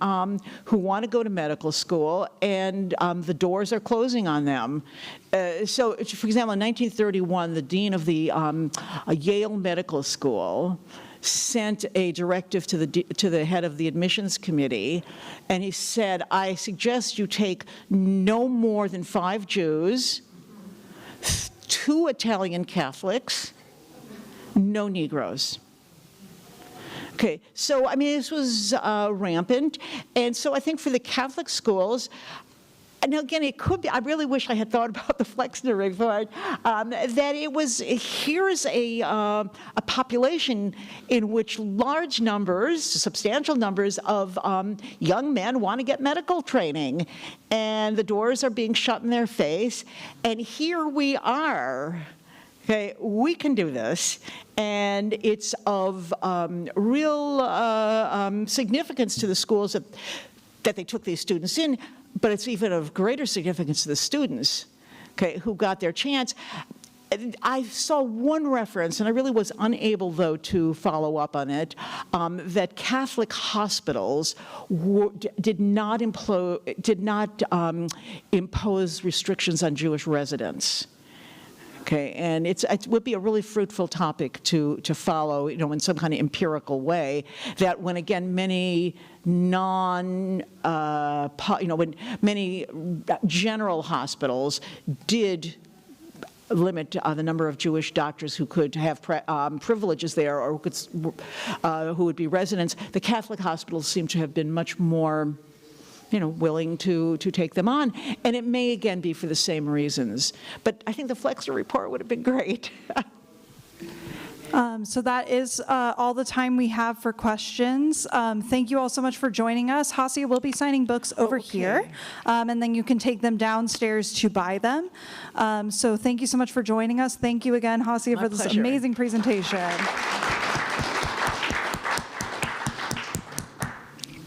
who want to go to medical school, and the doors are closing on them. So, for example, in 1931, the dean of the Yale Medical School sent a directive to the head of the admissions committee, and he said, I suggest you take no more than 5 Jews, 2 Italian Catholics, no Negroes. Okay, so, this was rampant, and so I think for the Catholic schools, now, again, it could be, I really wish I had thought about the Flexner Report, that it was, here's a population in which large numbers, substantial numbers of young men want to get medical training, and the doors are being shut in their face, and here we are, Okay, we can do this, and it's of real significance to the schools that they took these students in, but it's even of greater significance to the students, okay, who got their chance. I saw one reference, and I really was unable, though, to follow up on it, that Catholic hospitals did not impose restrictions on Jewish residents. Okay, and it would be a really fruitful topic to follow, in some kind of empirical way, that when, again, many when many general hospitals did limit the number of Jewish doctors who could have privileges there, or who would be residents, the Catholic hospitals seem to have been much more willing to take them on. And it may, again, be for the same reasons. But I think the Flexner report would have been great. So that is all the time we have for questions. Thank you all so much for joining us. Hasia will be signing books over here, and then you can take them downstairs to buy them. So thank you so much for joining us. Thank you again, Hasia, for this pleasure. amazing presentation.